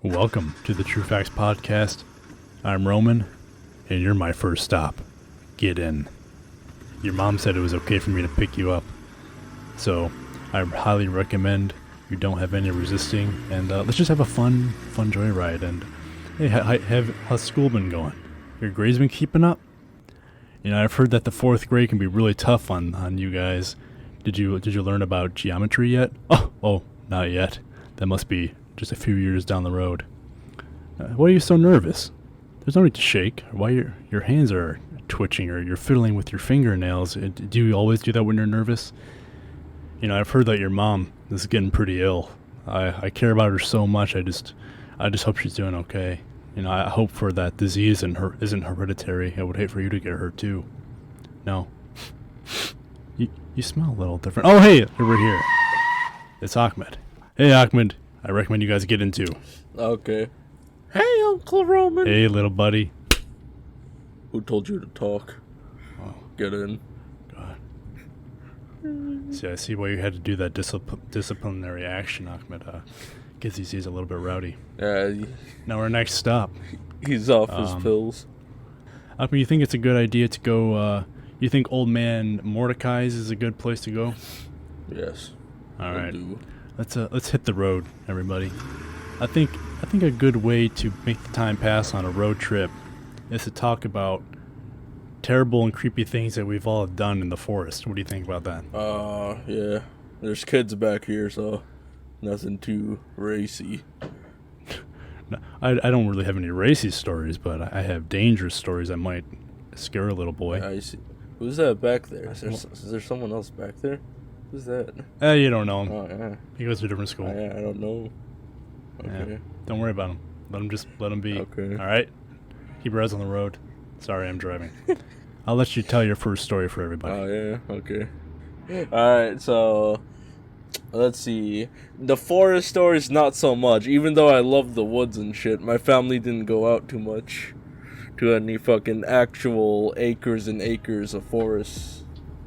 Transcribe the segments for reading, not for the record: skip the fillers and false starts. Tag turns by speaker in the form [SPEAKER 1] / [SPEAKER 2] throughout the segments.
[SPEAKER 1] Welcome to the True Facts Podcast. I'm Roman, and you're my first stop. Get in. Your mom said it was okay for me to pick you up, so I highly recommend you don't have any resisting, and let's just have a fun joyride. And hey, how's school been going? Your grades been keeping up? You know, I've heard that the fourth grade can be really tough on you guys. Did you learn about geometry yet? Oh, not yet. That must be just a few years down the road. Why are you so nervous? There's no need to shake. Why your hands are twitching or you're fiddling with your fingernails. Do you always do that when you're nervous? You know, I've heard that your mom is getting pretty ill. I care about her so much. I just hope she's doing okay. You know, I hope for that disease isn't hereditary. I would hate for you to get hurt too. No. You smell a little different. Oh, hey, over here. It's Ahmed. Hey, Ahmed. I recommend you guys get into.
[SPEAKER 2] Okay. Hey, Uncle Roman.
[SPEAKER 1] Hey, little buddy.
[SPEAKER 2] Who told you to talk?
[SPEAKER 1] Oh,
[SPEAKER 2] Get in.
[SPEAKER 1] God. See, I see why you had to do that disciplinary action, Ahmed. Gives these days a little bit rowdy.
[SPEAKER 2] Yeah,
[SPEAKER 1] Now our next stop.
[SPEAKER 2] he's off his pills.
[SPEAKER 1] Ahmed, you think it's a good idea to go, you think Old Man Mordecai's is a good place to go?
[SPEAKER 2] Yes.
[SPEAKER 1] All right.
[SPEAKER 2] Do.
[SPEAKER 1] Let's hit the road, everybody. I think a good way to make the time pass on a road trip is to talk about terrible and creepy things that we've all done in the forest. What do you think about that?
[SPEAKER 2] Yeah. There's kids back here, so nothing too racy.
[SPEAKER 1] No, I don't really have any racy stories, but I have dangerous stories that might scare a little boy.
[SPEAKER 2] I see. Who's that back there? Is there someone else back there? Who's that?
[SPEAKER 1] You don't know him.
[SPEAKER 2] Oh, yeah.
[SPEAKER 1] He goes to a different school.
[SPEAKER 2] Yeah, I don't know. Okay.
[SPEAKER 1] Yeah. Don't worry about him. Let him be.
[SPEAKER 2] Okay.
[SPEAKER 1] All right? Keep your eyes on the road. Sorry, I'm driving. I'll let you tell your first story for everybody.
[SPEAKER 2] Oh, yeah? Okay. Alright, so let's see. The forest stories, not so much. Even though I love the woods and shit, my family didn't go out too much to any fucking actual acres and acres of forests.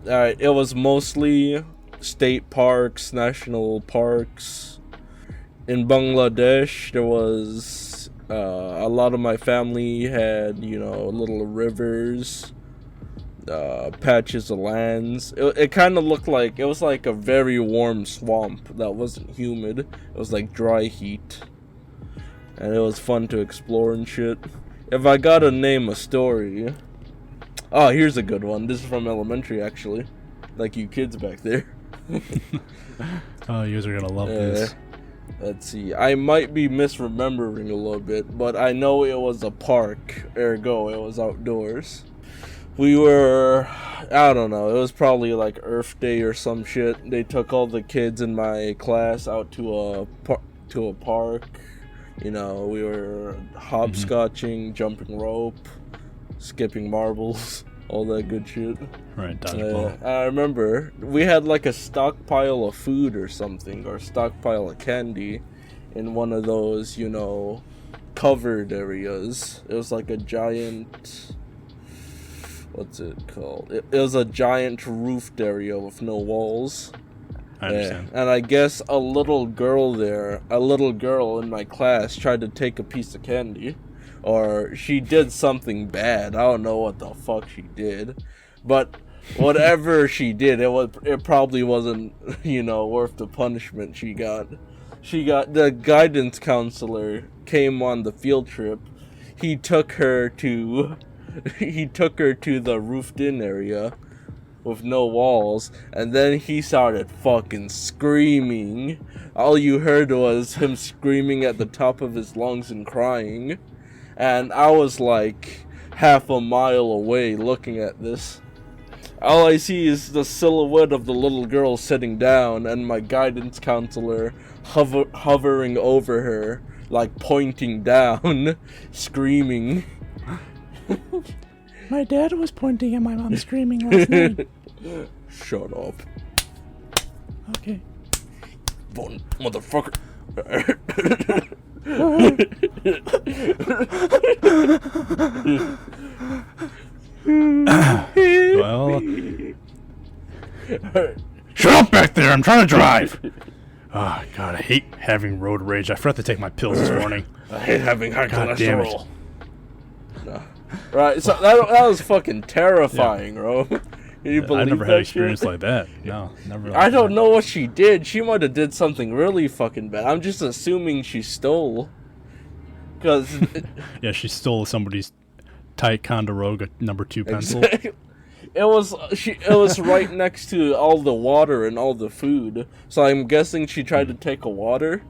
[SPEAKER 2] Alright, it was mostly state parks, national parks. In Bangladesh, there was a lot of my family had, little rivers, patches of lands. It kind of looked like, it was like a very warm swamp that wasn't humid. It was like dry heat. And it was fun to explore and shit. If I gotta name a story... Oh, here's a good one. This is from elementary, actually. Like you kids back there.
[SPEAKER 1] Oh, you guys are gonna love this.
[SPEAKER 2] Let's see. I might be misremembering a little bit, but I know it was a park. Ergo, it was outdoors. We were, I don't know, it was probably like Earth Day or some shit. They took all the kids in my class out to a park. You know, we were hopscotching, jumping rope, skipping marbles, all that good shit.
[SPEAKER 1] Right, dodgeball.
[SPEAKER 2] I remember we had like a stockpile of food or something, or stockpile of candy in one of those, covered areas. It was like a giant... What's it called? It was a giant roofed area with no walls.
[SPEAKER 1] I understand.
[SPEAKER 2] And I guess a little girl in my class tried to take a piece of candy. Or she did something bad. I don't know what the fuck she did. But whatever she did, it probably wasn't, worth the punishment she got. The guidance counselor came on the field trip. He took her to the roofed in area with no walls, and then he started fucking screaming. All you heard was him screaming at the top of his lungs and crying. And I was like half a mile away looking at this. All I see is the silhouette of the little girl sitting down and my guidance counselor hovering over her, like pointing down, screaming.
[SPEAKER 1] My dad was pointing at my mom screaming last night.
[SPEAKER 2] Shut up.
[SPEAKER 1] Okay.
[SPEAKER 2] Motherfucker.
[SPEAKER 1] Well, shut up back there! I'm trying to drive. Oh God, I hate having road rage. I forgot to take my pills this morning.
[SPEAKER 2] I hate having high
[SPEAKER 1] God damn it.
[SPEAKER 2] cholesterol. No. Right, so that was fucking terrifying, bro. Can you believe
[SPEAKER 1] I never
[SPEAKER 2] that
[SPEAKER 1] had experience
[SPEAKER 2] shit?
[SPEAKER 1] like that. No, never.
[SPEAKER 2] I don't know what she did. She might have did something really fucking bad. I'm just assuming she stole. Cause
[SPEAKER 1] Yeah, she stole somebody's Ticonderoga #2 pencil.
[SPEAKER 2] it was right next to all the water and all the food. So I'm guessing she tried to take a water.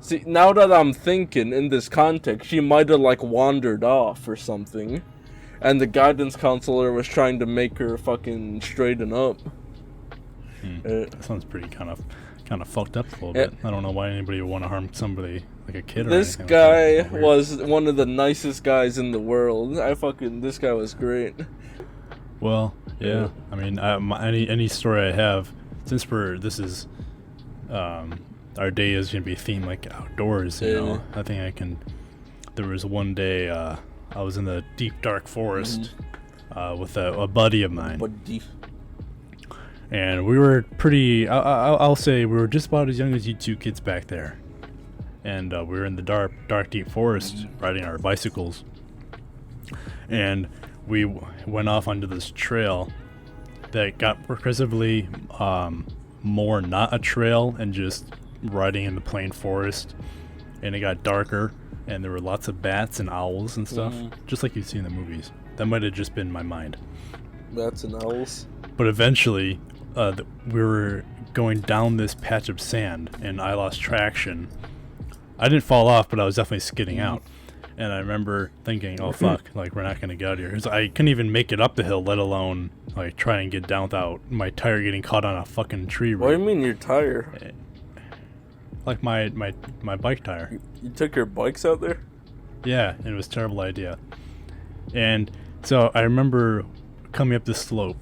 [SPEAKER 2] See, now that I'm thinking in this context, she might have like wandered off or something. And the guidance counselor was trying to make her fucking straighten up.
[SPEAKER 1] That sounds pretty kind of fucked up a little bit. I don't know why anybody would want to harm somebody like a kid or
[SPEAKER 2] This
[SPEAKER 1] anything
[SPEAKER 2] guy
[SPEAKER 1] like that.
[SPEAKER 2] was one of the nicest guys in the world. This guy was great.
[SPEAKER 1] Well, yeah. I mean, any story I have, since this is our day is gonna be themed like outdoors. You know, I think I can. There was one day I was in the deep dark forest with a buddy of mine. And we were pretty. I'll say we were just about as young as you two kids back there, and we were in the dark, deep forest riding our bicycles, and we went off onto this trail that got progressively more not a trail and just riding in the plain forest, and it got darker, and there were lots of bats and owls and stuff, just like you see in the movies. That might have just been my mind.
[SPEAKER 2] Bats and owls.
[SPEAKER 1] But eventually, we were going down this patch of sand, and I lost traction. I didn't fall off, but I was definitely skidding out. And I remember thinking, oh fuck, like we're not gonna get out of here. 'Cause I couldn't even make it up the hill, let alone like try and get down without my tire getting caught on a fucking tree root.
[SPEAKER 2] What do you mean your tire?
[SPEAKER 1] Like my bike tire.
[SPEAKER 2] You took your bikes out there?
[SPEAKER 1] Yeah, it was a terrible idea. And so I remember coming up this slope,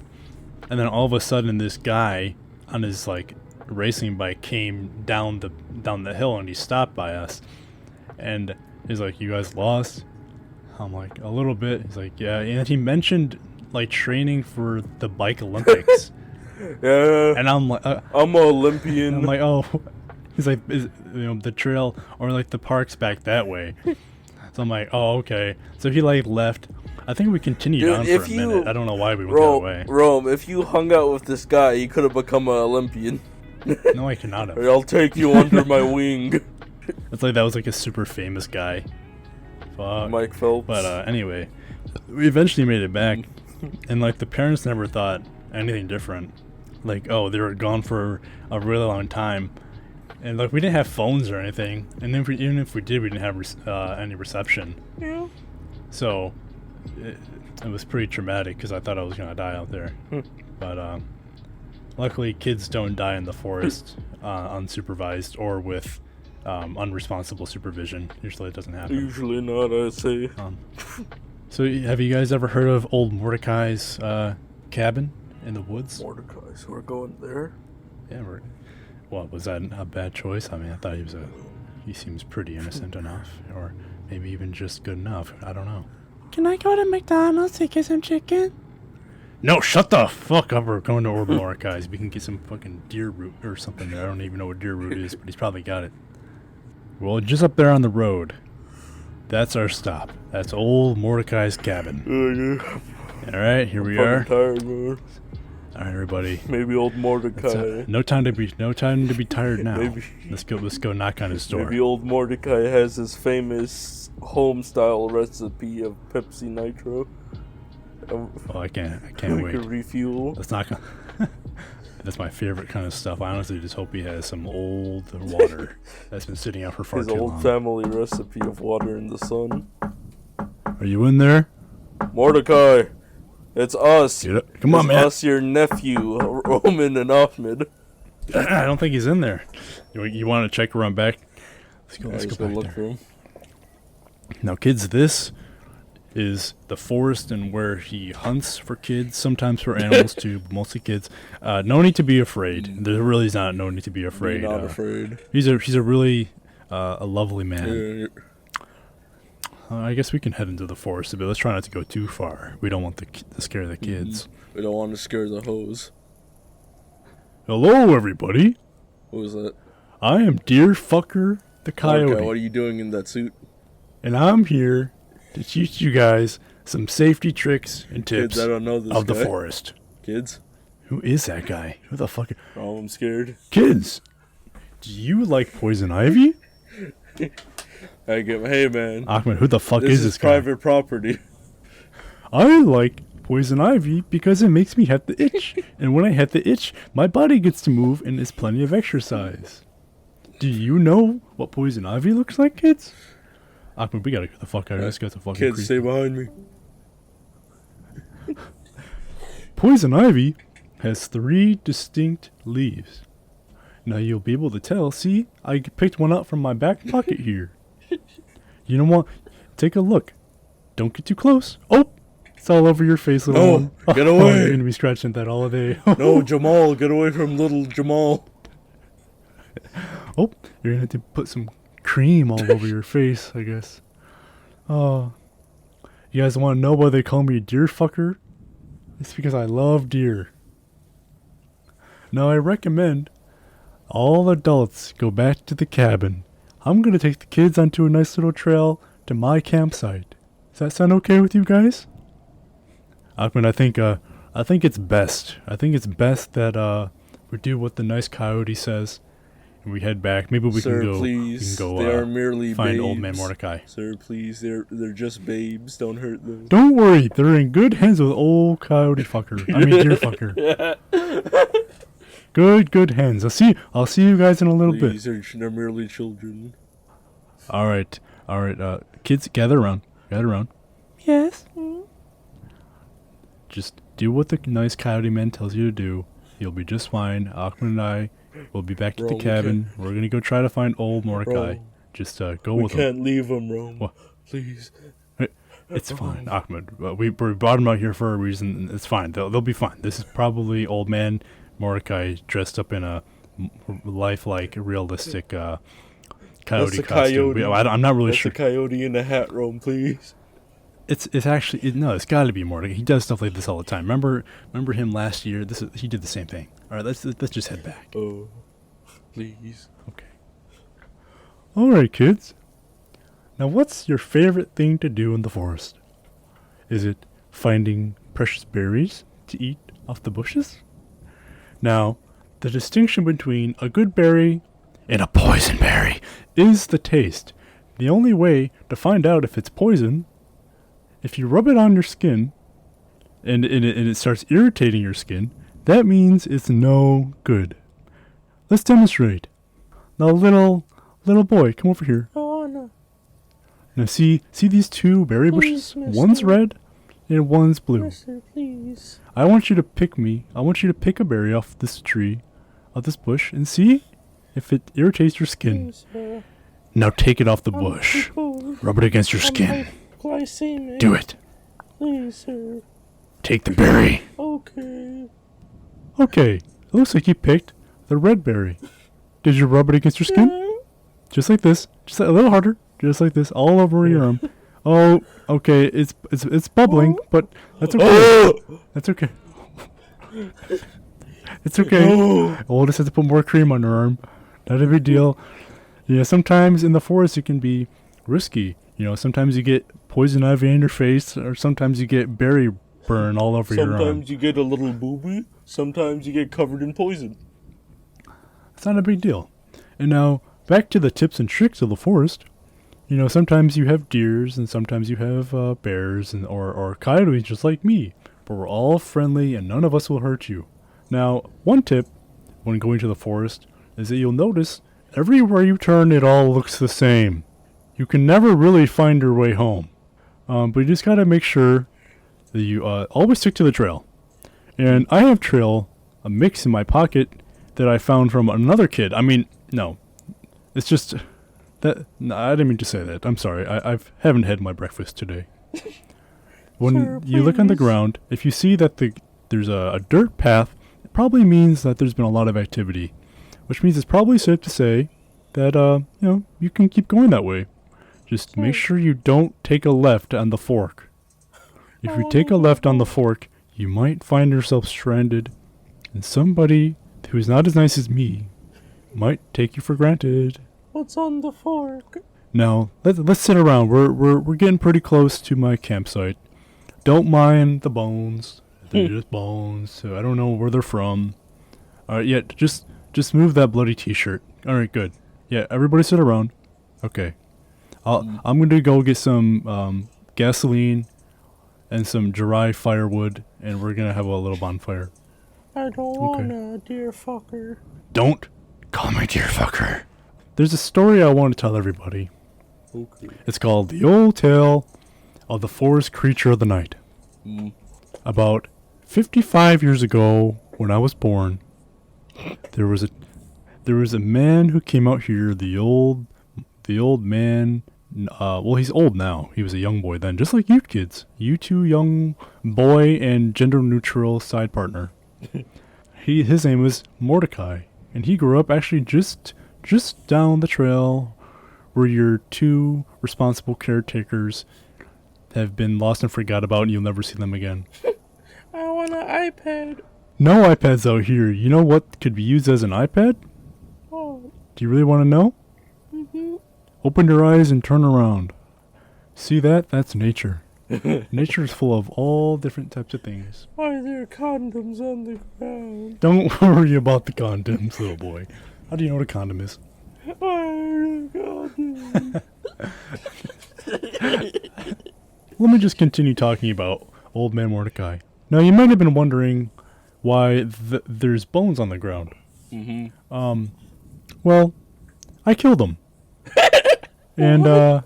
[SPEAKER 1] and then all of a sudden this guy on his like racing bike came down the hill, and he stopped by us, and he's like, "You guys lost?" I'm like, "A little bit." He's like, "Yeah," and he mentioned like training for the bike Olympics.
[SPEAKER 2] Yeah.
[SPEAKER 1] And I'm like,
[SPEAKER 2] I'm an Olympian.
[SPEAKER 1] I'm like, "Oh." He's like, the trail or like the park's back that way. So I'm like, "Oh, okay." So he like left. I think we continued on for a minute. I don't know why we went that way.
[SPEAKER 2] Rome, if you hung out with this guy, you could have become an Olympian.
[SPEAKER 1] No, I cannot have.
[SPEAKER 2] I'll take you under my wing.
[SPEAKER 1] It's like that was like a super famous guy. Fuck.
[SPEAKER 2] Mike Phelps.
[SPEAKER 1] But anyway, we eventually made it back, and like the parents never thought anything different. Like, oh, they were gone for a really long time, and like we didn't have phones or anything, and even if we did, we didn't have any reception.
[SPEAKER 2] Yeah.
[SPEAKER 1] So it was pretty traumatic because I thought I was gonna die out there. But luckily, kids don't die in the forest unsupervised or with unresponsible supervision. Usually, it doesn't happen.
[SPEAKER 2] Usually not, I say.
[SPEAKER 1] So, have you guys ever heard of old Mordecai's cabin in the woods?
[SPEAKER 2] Mordecai's, we're going there.
[SPEAKER 1] Yeah, What, was that a bad choice? I mean, I thought he seems pretty innocent enough, or maybe even just good enough. I don't know. Can I go to McDonald's to get some chicken? No, shut the fuck up. We're going to Old Mordecai's. We can get some fucking deer root or something there. I don't even know what deer root is, but he's probably got it. Well, just up there on the road. That's our stop. That's Old Mordecai's cabin. Alright, here we are.
[SPEAKER 2] Tired, man.
[SPEAKER 1] Alright, everybody.
[SPEAKER 2] Maybe old Mordecai.
[SPEAKER 1] No time to be tired now. Let's go knock on his door.
[SPEAKER 2] Maybe old Mordecai has his famous home style recipe of Pepsi Nitro.
[SPEAKER 1] Oh, I can't
[SPEAKER 2] We
[SPEAKER 1] wait.
[SPEAKER 2] could refuel.
[SPEAKER 1] That's not gonna That's my favorite kind of stuff. I honestly just hope he has some old water that's been sitting out for far
[SPEAKER 2] His
[SPEAKER 1] too
[SPEAKER 2] old
[SPEAKER 1] long.
[SPEAKER 2] family recipe of water in the sun.
[SPEAKER 1] Are you in there?
[SPEAKER 2] Mordecai, it's us.
[SPEAKER 1] Come on,
[SPEAKER 2] It's
[SPEAKER 1] man.
[SPEAKER 2] us, your nephew, Roman and Ahmed.
[SPEAKER 1] I don't think he's in there. You want to check around back? Let's go back
[SPEAKER 2] look
[SPEAKER 1] there.
[SPEAKER 2] for him.
[SPEAKER 1] Now, kids, this is the forest and where he hunts for kids, sometimes for animals too, but mostly kids. No need to be afraid. There really is no need to be afraid.
[SPEAKER 2] Be not afraid.
[SPEAKER 1] He's a really a lovely man. I guess we can head into the forest a bit. Let's try not to go too far. We don't want to scare the kids.
[SPEAKER 2] We don't want to scare the hose.
[SPEAKER 1] Hello, everybody.
[SPEAKER 2] Who is that?
[SPEAKER 1] I am Deer Fucker the Coyote.
[SPEAKER 2] Okay, what are you doing in that suit?
[SPEAKER 1] And I'm here to teach you guys some safety tricks and tips
[SPEAKER 2] Kids, I don't know this
[SPEAKER 1] of the
[SPEAKER 2] guy.
[SPEAKER 1] forest.
[SPEAKER 2] Kids?
[SPEAKER 1] Who is that guy? Who the fuck?
[SPEAKER 2] Oh, I'm scared.
[SPEAKER 1] Kids, do you like poison ivy?
[SPEAKER 2] Hey man.
[SPEAKER 1] Ahmed, who the fuck
[SPEAKER 2] This
[SPEAKER 1] is this guy?
[SPEAKER 2] private property.
[SPEAKER 1] I like poison ivy because it makes me have the itch. And when I have the itch, my body gets to move and there's plenty of exercise. Do you know what poison ivy looks like, kids? Ahmed, we gotta get the fuck out of here. This guy's a fucking
[SPEAKER 2] Kids,
[SPEAKER 1] creep.
[SPEAKER 2] stay behind me.
[SPEAKER 1] Poison ivy has 3 distinct leaves. Now you'll be able to tell. See, I picked one out from my back pocket here. You know what? Take a look. Don't get too close. Oh, it's all over your face, little
[SPEAKER 2] No,
[SPEAKER 1] one.
[SPEAKER 2] get
[SPEAKER 1] Oh,
[SPEAKER 2] away.
[SPEAKER 1] you're gonna be scratching that all day.
[SPEAKER 2] No, Jamal, get away from little Jamal.
[SPEAKER 1] Oh, you're gonna have to put some cream all over your face, I guess. Oh, you guys want to know why they call me Deer Fucker? It's because I love deer. Now I recommend all adults go back to the cabin. I'm gonna take the kids onto a nice little trail to my campsite. Does that sound okay with you guys? Ahmed, I think it's best. I think it's best that we do what the nice coyote says, and we head back. Maybe we
[SPEAKER 2] Sir,
[SPEAKER 1] can go.
[SPEAKER 2] please.
[SPEAKER 1] We can go.
[SPEAKER 2] They are merely
[SPEAKER 1] find
[SPEAKER 2] babes.
[SPEAKER 1] old man Mordecai.
[SPEAKER 2] Sir, please. They're just babes. Don't hurt them.
[SPEAKER 1] Don't worry, they're in good hands with old coyote fucker. I mean deer fucker. Good hands. I'll see you guys in a little bit.
[SPEAKER 2] Please, they're merely children.
[SPEAKER 1] All right. Kids, gather around. Yes. Just do what the nice coyote man tells you to do. You'll be just fine. Ahmed and I will be back at the
[SPEAKER 2] Rome,
[SPEAKER 1] cabin. We're gonna go try to find old Mordecai.
[SPEAKER 2] Rome.
[SPEAKER 1] Just go
[SPEAKER 2] We
[SPEAKER 1] with him.
[SPEAKER 2] can't leave them, Rome.
[SPEAKER 1] What?
[SPEAKER 2] Please.
[SPEAKER 1] It's fine, Ahmed. We brought him out here for a reason. It's fine. They'll be fine. This is probably old man Mordecai dressed up in a lifelike, realistic coyote
[SPEAKER 2] That's a
[SPEAKER 1] costume.
[SPEAKER 2] coyote.
[SPEAKER 1] I'm not really
[SPEAKER 2] That's
[SPEAKER 1] sure.
[SPEAKER 2] a coyote in a hat, Rome, please.
[SPEAKER 1] It's actually no. It's got to be Mordecai. He does stuff like this all the time. Remember him last year. He did the same thing. All right, let's just head back.
[SPEAKER 2] Oh, please.
[SPEAKER 1] Okay. All right, kids. Now, what's your favorite thing to do in the forest? Is it finding precious berries to eat off the bushes? Now, the distinction between a good berry and a poison berry is the taste. The only way to find out if it's poison, if you rub it on your skin and it starts irritating your skin, that means it's no good. Let's demonstrate. Now, little boy, come over here.
[SPEAKER 2] Oh, no.
[SPEAKER 1] Now, see these 2 berry bushes?
[SPEAKER 2] Please, mister.
[SPEAKER 1] One's red and one's blue.
[SPEAKER 2] Mister, please.
[SPEAKER 1] I want you to pick a berry off this tree, off this bush, and see if it irritates your skin.
[SPEAKER 2] Please, sir.
[SPEAKER 1] Now take it off the bush. Rub it against your skin.
[SPEAKER 2] Glycemic.
[SPEAKER 1] Do it.
[SPEAKER 2] Please, sir.
[SPEAKER 1] Take the berry.
[SPEAKER 2] Okay.
[SPEAKER 1] Okay, it looks like you picked the red berry. Did you rub it against your skin? Just like this. Just a little harder. Just like this, all over your arm. Oh, okay. It's bubbling, but that's okay.
[SPEAKER 2] Oh!
[SPEAKER 1] That's okay. It's okay.
[SPEAKER 2] Oh!
[SPEAKER 1] We'll just have to put more cream on her arm. Not a big deal. Yeah, sometimes in the forest it can be risky. Sometimes you get poison ivy in your face, or sometimes you get berry burn all over your arm.
[SPEAKER 2] Sometimes you get a little boo-boo. Sometimes you get covered in poison.
[SPEAKER 1] It's not a big deal. And now, back to the tips and tricks of the forest. Sometimes you have deers, and sometimes you have bears, or coyotes just like me. But we're all friendly, and none of us will hurt you. Now, one tip when going to the forest is that you'll notice everywhere you turn, it all looks the same. You can never really find your way home. But you just gotta make sure that you always stick to the trail. And I have a mix in my pocket that I found from another kid. I mean, no. It's just that. No, I didn't mean to say that. I'm sorry. I haven't had my breakfast today. When
[SPEAKER 2] Sir,
[SPEAKER 1] you look on the
[SPEAKER 2] please.
[SPEAKER 1] ground, if you see that there's a dirt path, it probably means that there's been a lot of activity. Which means it's probably safe to say that, you can keep going that way. Just make sure you don't take a left on the fork. If you take a left on the fork, you might find yourself stranded, and somebody who's not as nice as me might take you for granted.
[SPEAKER 2] What's on the fork?
[SPEAKER 1] Now, let's sit around. We're getting pretty close to my campsite. Don't mind the bones. They're just bones. So I don't know where they're from. All right, yeah, just move that bloody t-shirt. All right, good. Yeah, everybody sit around. Okay. I'm going to go get some gasoline and some dry firewood, and we're going to have a little bonfire.
[SPEAKER 2] I don't wanna, dear fucker.
[SPEAKER 1] Don't call me dear fucker. There's a story I want to tell everybody.
[SPEAKER 2] Okay.
[SPEAKER 1] It's called The Old Tale of the Forest Creature of the Night. About 55 years ago, when I was born, there was a man who came out here. The old man. Well, he's old now. He was a young boy then, just like you kids. You two, young boy and gender neutral side partner. His name was Mordecai, and he grew up actually just down the trail where your two responsible caretakers have been lost and forgot about, and you'll never see them again.
[SPEAKER 2] I want an iPad.
[SPEAKER 1] No iPads out here. You know what could be used as an iPad?
[SPEAKER 2] Oh.
[SPEAKER 1] Do you really want to know?
[SPEAKER 2] Mm-hmm.
[SPEAKER 1] Open your eyes and turn around. See that? That's nature. Nature is full of all different types of things.
[SPEAKER 2] Why are there condoms on the ground?
[SPEAKER 1] Don't worry about the condoms, little boy. How do you know what a condom is?
[SPEAKER 2] Why are there condoms?
[SPEAKER 1] Let me just continue talking about Old Man Mordecai. Now, you might have been wondering why there's bones on the ground.
[SPEAKER 2] Mm-hmm.
[SPEAKER 1] Well, I killed them. And, I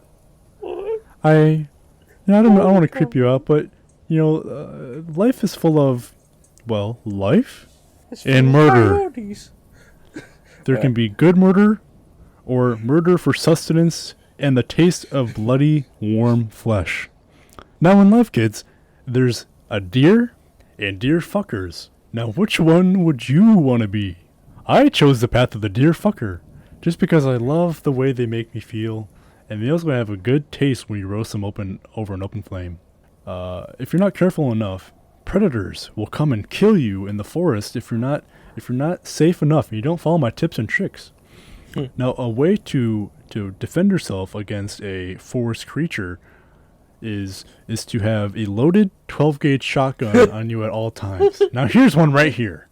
[SPEAKER 1] don't want to creep you out, but, life is full of, life and murder.
[SPEAKER 2] Coyotes.
[SPEAKER 1] There can be good murder, or murder for sustenance and the taste of bloody, warm flesh. Now in life, kids, there's a deer and deer fuckers. Now which one would you want to be? I chose the path of the deer fucker, just because I love the way they make me feel, and they also have a good taste when you roast them over an open flame. If you're not careful enough, predators will come and kill you in the forest if you're not safe enough and you don't follow my tips and tricks. Now, a way to defend yourself against a forest creature is to have a loaded 12-gauge shotgun on you at all times. Now, here's one right here.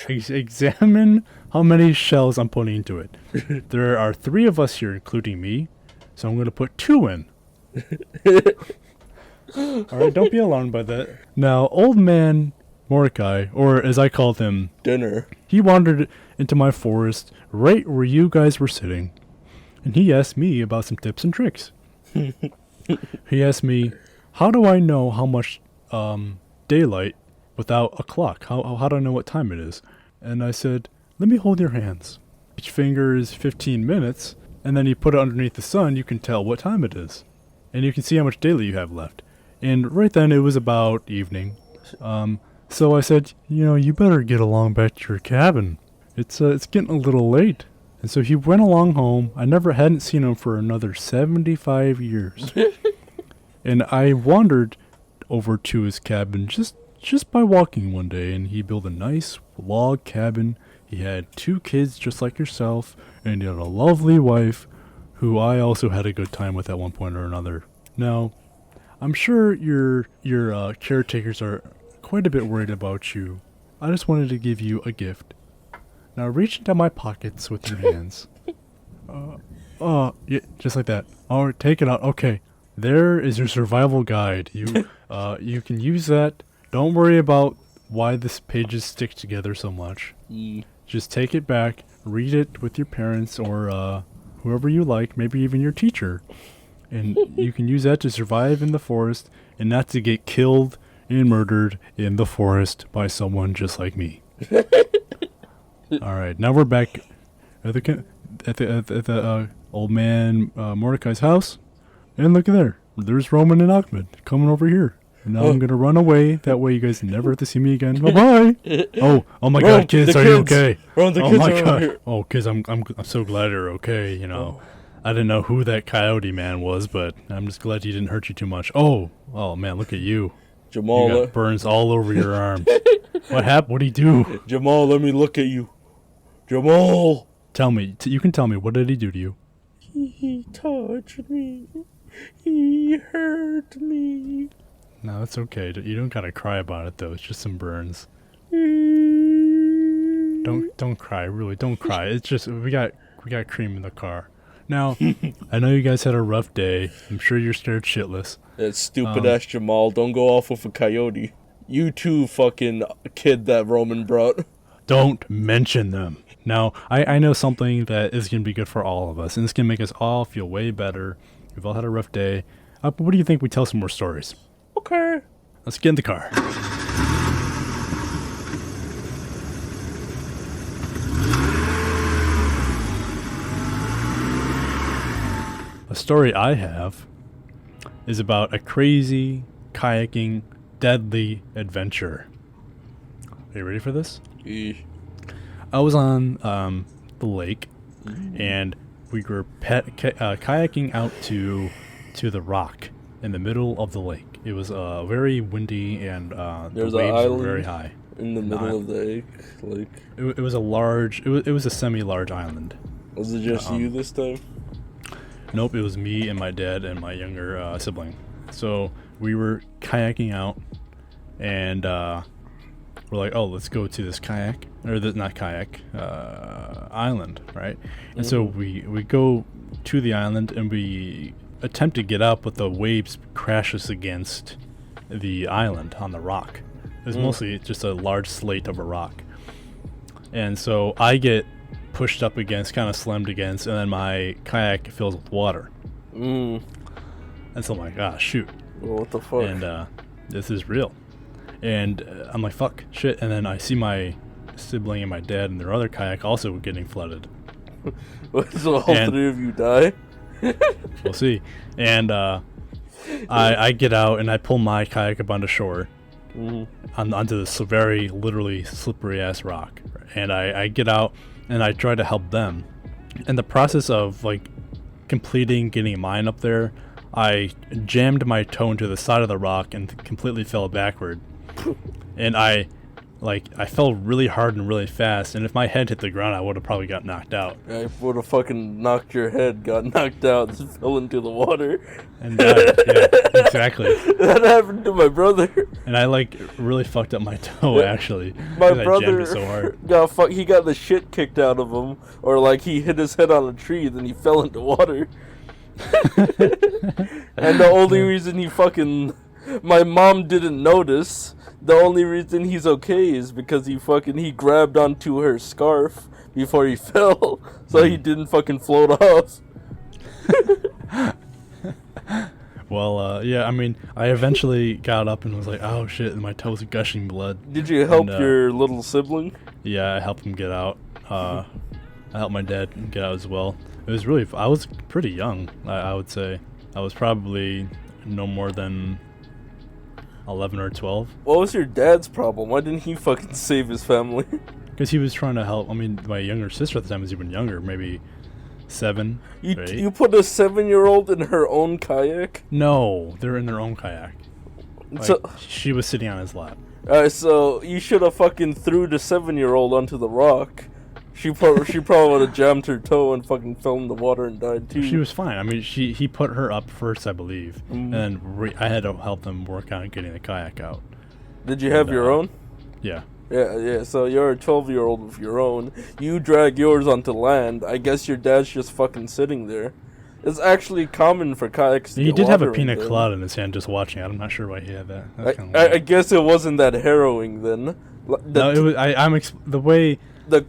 [SPEAKER 1] Examine how many shells I'm putting into it. There are 3 of us here, including me, so I'm going to put 2 in. Alright, don't be alarmed by that. Now, Old Man Mordecai, or as I called him,
[SPEAKER 2] Dinner.
[SPEAKER 1] he wandered into my forest right where you guys were sitting, and he asked me about some tips and tricks. He asked me, how do I know how much daylight without a clock? How do I know what time it is? And I said, let me hold your hands. Each finger is 15 minutes, and then you put it underneath the sun, you can tell what time it is. And you can see how much daylight you have left. And right then it was about evening. So I said, you better get along back to your cabin. It's getting a little late. And so he went along home. I hadn't seen him for another 75 years. And I wandered over to his cabin just by walking one day, and he built a nice log cabin. He had 2 kids just like yourself, and he had a lovely wife who I also had a good time with at one point or another. Now, I'm sure your caretakers are quite a bit worried about you. I just wanted to give you a gift. Now reach into my pockets with your hands. Yeah, just like that. Alright, take it out. Okay, there is your survival guide. You can use that. Don't worry about why the pages stick together so much. Just take it back, read it with your parents or whoever you like, maybe even your teacher. And you can use that to survive in the forest and not to get killed and murdered in the forest by someone just like me. Alright, now we're back at the old man Mordecai's house. And look at there. There's Roman and Ahmed coming over here. And now I'm going to run away. That way you guys never have to see me again. Bye-bye. Oh my God, kids, are you okay?
[SPEAKER 2] The
[SPEAKER 1] Oh
[SPEAKER 2] kids
[SPEAKER 1] my
[SPEAKER 2] are
[SPEAKER 1] God.
[SPEAKER 2] here.
[SPEAKER 1] Oh, kids, I'm so glad you're okay, I didn't know who that coyote man was, but I'm just glad he didn't hurt you too much. Oh man, look at you.
[SPEAKER 2] Jamal,
[SPEAKER 1] You got burns all over your arms. What happened? What'd he do?
[SPEAKER 2] Jamal, let me look at you. Jamal,
[SPEAKER 1] Tell me. You can tell me. What did he do to you?
[SPEAKER 2] He touched me. He hurt me.
[SPEAKER 1] No, that's okay. You don't gotta cry about it though. It's just some burns. Don't cry. Really, don't cry. It's just we got cream in the car. Now, I know you guys had a rough day. I'm sure you're scared shitless.
[SPEAKER 2] That stupid ass Jamal. Don't go off with a coyote. You too, fucking kid that Roman brought.
[SPEAKER 1] Don't mention them. Now, I know something that is going to be good for all of us, and it's going to make us all feel way better. We've all had a rough day. But what do you think we tell some more stories?
[SPEAKER 2] Okay.
[SPEAKER 1] Let's get in the car. A story I have is about a crazy, kayaking, deadly adventure. Are you ready for this? I was on the lake, and we were kayaking out to the rock in the middle of the lake. It was very windy, and the waves were very high.
[SPEAKER 2] In the middle of the lake.
[SPEAKER 1] It was a large. It was a semi-large island.
[SPEAKER 2] Was it just you this time?
[SPEAKER 1] Nope, it was me and my dad and my younger sibling. So we were kayaking out, and we're like, oh, let's go to this kayak, or not kayak, island, right? And so we go to the island, and we attempt to get up, but the waves crash us against the island on the rock. It was mostly just a large slate of a rock. And so I get pushed up against, kind of slammed against, and then my kayak fills with water. And so I'm like, shoot.
[SPEAKER 2] Well, what the fuck?
[SPEAKER 1] And this is real. And I'm like, fuck, shit. And then I see my sibling and my dad and their other kayak also getting flooded.
[SPEAKER 2] So all three of you die?
[SPEAKER 1] We'll see. And I get out and I pull my kayak up onto shore. Onto this very literally slippery ass rock. And I get out and I try to help them. In the process of like getting mine up there, I jammed my toe into the side of the rock and completely fell backward. And I fell really hard and really fast, and if my head hit the ground, I would have probably got knocked out.
[SPEAKER 2] I would have fucking knocked your head, got knocked out, and fell into the water.
[SPEAKER 1] And died. Yeah, exactly.
[SPEAKER 2] That happened to my brother.
[SPEAKER 1] And I really fucked up my toe, actually.
[SPEAKER 2] My brother
[SPEAKER 1] I jammed it so hard.
[SPEAKER 2] He got the shit kicked out of him, or he hit his head on a tree, then he fell into water. And the only reason my mom didn't notice. The only reason he's okay is because he grabbed onto her scarf before he fell, so he didn't fucking float off.
[SPEAKER 1] Well, yeah, I mean, I eventually got up and was like, oh shit, and my toe's gushing blood.
[SPEAKER 2] Did you help your little sibling?
[SPEAKER 1] Yeah, I helped him get out. I helped my dad get out as well. It was I was pretty young, I would say. I was probably no more than 11 or 12.
[SPEAKER 2] What was your dad's problem? Why didn't he fucking save his family?
[SPEAKER 1] Because he was trying to help. I mean, my younger sister at the time was even younger, maybe 7 or 8.
[SPEAKER 2] You put a 7-year-old in her own kayak?
[SPEAKER 1] No, they're in their own kayak. So she was sitting on his lap.
[SPEAKER 2] Alright, so you should have fucking threw the 7-year-old onto the rock. She probably would have jammed her toe and fucking fell in the water and died too.
[SPEAKER 1] She was fine. I mean, he put her up first, I believe, and then I had to help them work on getting the kayak out.
[SPEAKER 2] Did you have your own?
[SPEAKER 1] Yeah.
[SPEAKER 2] Yeah. So you're a 12-year-old with your own. You drag yours onto land. I guess your dad's just fucking sitting there. It's actually common for kayaks to
[SPEAKER 1] He
[SPEAKER 2] get
[SPEAKER 1] did have a
[SPEAKER 2] water
[SPEAKER 1] pina
[SPEAKER 2] in
[SPEAKER 1] colada in his hand just watching. I'm not sure why he had that.
[SPEAKER 2] I guess it wasn't that harrowing then.
[SPEAKER 1] No, it was. The way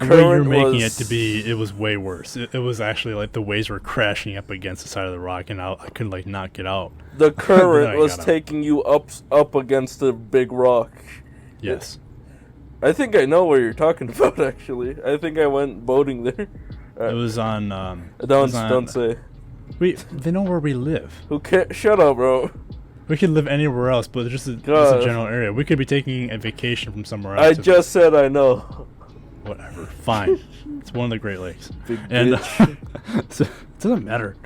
[SPEAKER 1] you're making it to be, it was way worse. It was actually like the waves were crashing up against the side of the rock, and I couldn't not get out.
[SPEAKER 2] The current was taking you up against a big rock.
[SPEAKER 1] Yes.
[SPEAKER 2] I think I know where you're talking about. Actually, I think I went boating there.
[SPEAKER 1] It was on.
[SPEAKER 2] Don't say.
[SPEAKER 1] They know where we live.
[SPEAKER 2] Who cares? Shut up, bro.
[SPEAKER 1] We could live anywhere else, but just a general area. We could be taking a vacation from somewhere else.
[SPEAKER 2] I just said I know.
[SPEAKER 1] Whatever. Fine. It's one of the Great Lakes.
[SPEAKER 2] Big
[SPEAKER 1] and
[SPEAKER 2] bitch.
[SPEAKER 1] So, it doesn't matter.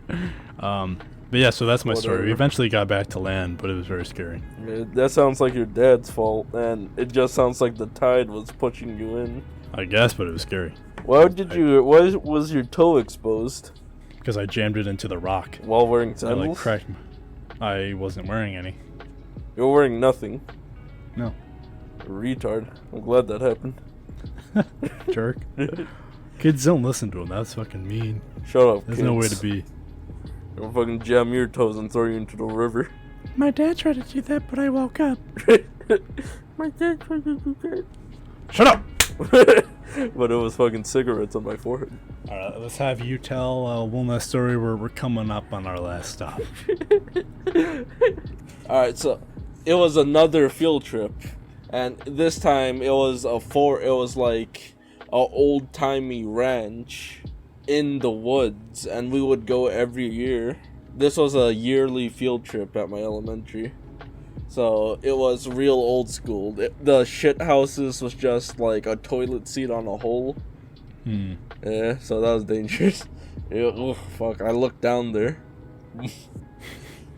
[SPEAKER 1] But yeah, so that's my story. We eventually got back to land, but it was very scary.
[SPEAKER 2] That sounds like your dad's fault, and it just sounds like the tide was pushing you in.
[SPEAKER 1] I guess, but it was scary.
[SPEAKER 2] Why was your toe exposed?
[SPEAKER 1] Because I jammed it into the rock.
[SPEAKER 2] While wearing
[SPEAKER 1] I
[SPEAKER 2] sandals?
[SPEAKER 1] cracked. I wasn't wearing any.
[SPEAKER 2] You're wearing nothing.
[SPEAKER 1] No.
[SPEAKER 2] Retard. I'm glad that happened.
[SPEAKER 1] Jerk. Kids don't listen to him. That's fucking mean.
[SPEAKER 2] Shut up,
[SPEAKER 1] There's
[SPEAKER 2] kids.
[SPEAKER 1] no way to be.
[SPEAKER 2] I'll fucking jam your toes and throw you into the river.
[SPEAKER 1] My dad tried to do that, but I woke up.
[SPEAKER 2] My dad tried to do that.
[SPEAKER 1] Shut up!
[SPEAKER 2] But it was fucking cigarettes on my forehead.
[SPEAKER 1] Alright, let's have you tell a Wilna story where we're coming up on our last stop.
[SPEAKER 2] Alright, so it was another field trip. And this time it was like a old-timey ranch in the woods, and we would go every year. This was a yearly field trip at my elementary. So it was real old school. The shit houses was just like a toilet seat on a hole. Yeah, so that was dangerous. Fuck, I looked down there.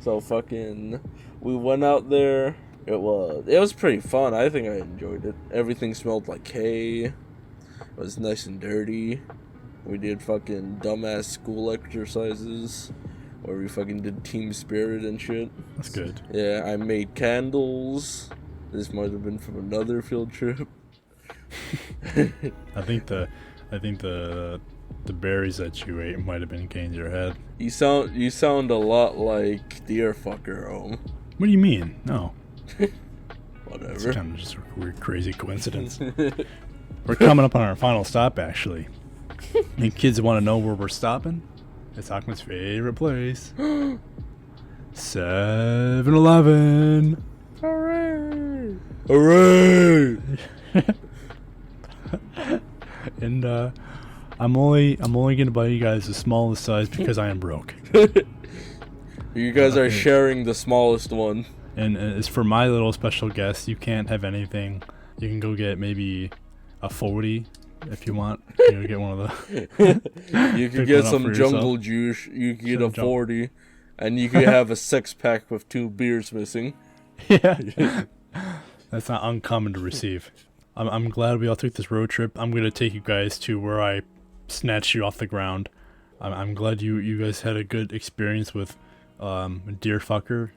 [SPEAKER 2] So fucking, we went out there. It was pretty fun. I think I enjoyed it. Everything smelled like hay. It was nice and dirty. We did fucking dumbass school exercises where we fucking did team spirit and shit.
[SPEAKER 1] That's good.
[SPEAKER 2] Yeah, I made candles. This might have been from another field trip.
[SPEAKER 1] I think the berries that you ate might have been getting to your head.
[SPEAKER 2] You sound a lot like Deer Fucker Home.
[SPEAKER 1] What do you mean? No. It's
[SPEAKER 2] Whatever.
[SPEAKER 1] kind of just a weird, crazy coincidence. We're coming up on our final stop, actually. And kids want to know where we're stopping? It's Ahmed's favorite place. 7-Eleven.
[SPEAKER 2] Hooray! Hooray!
[SPEAKER 1] And I'm only gonna buy you guys the smallest size because I am broke.
[SPEAKER 2] You guys are sharing the smallest one.
[SPEAKER 1] And as for my little special guest, you can't have anything. You can go get maybe a 40 if you want. You know, get one of the.
[SPEAKER 2] You could
[SPEAKER 1] Pick
[SPEAKER 2] get
[SPEAKER 1] one up
[SPEAKER 2] some
[SPEAKER 1] for
[SPEAKER 2] jungle
[SPEAKER 1] yourself.
[SPEAKER 2] juice. You could get
[SPEAKER 1] Some
[SPEAKER 2] a 40, and you could have a 6-pack with 2 beers missing.
[SPEAKER 1] Yeah. That's not uncommon to receive. I'm glad we all took this road trip. I'm gonna take you guys to where I snatched you off the ground. I'm glad you guys had a good experience with Deer Fucker.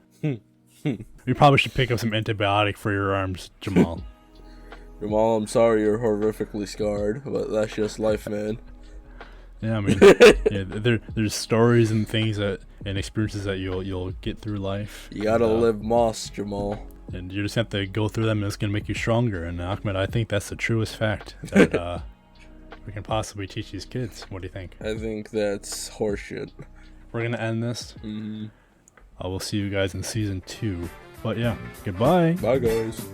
[SPEAKER 1] You probably should pick up some antibiotic for your arms, Jamal.
[SPEAKER 2] Jamal, I'm sorry you're horrifically scarred, but that's just life, man.
[SPEAKER 1] Yeah, I mean, there's stories and things and experiences that you'll get through life.
[SPEAKER 2] You gotta
[SPEAKER 1] and,
[SPEAKER 2] live moss, Jamal.
[SPEAKER 1] And you just have to go through them, and it's gonna make you stronger. And Ahmed, I think that's the truest fact that we can possibly teach these kids. What do you think?
[SPEAKER 2] I think that's horseshit.
[SPEAKER 1] We're gonna end this.
[SPEAKER 2] Mm-hmm.
[SPEAKER 1] I will see you guys in season 2. But yeah, goodbye.
[SPEAKER 2] Bye, guys.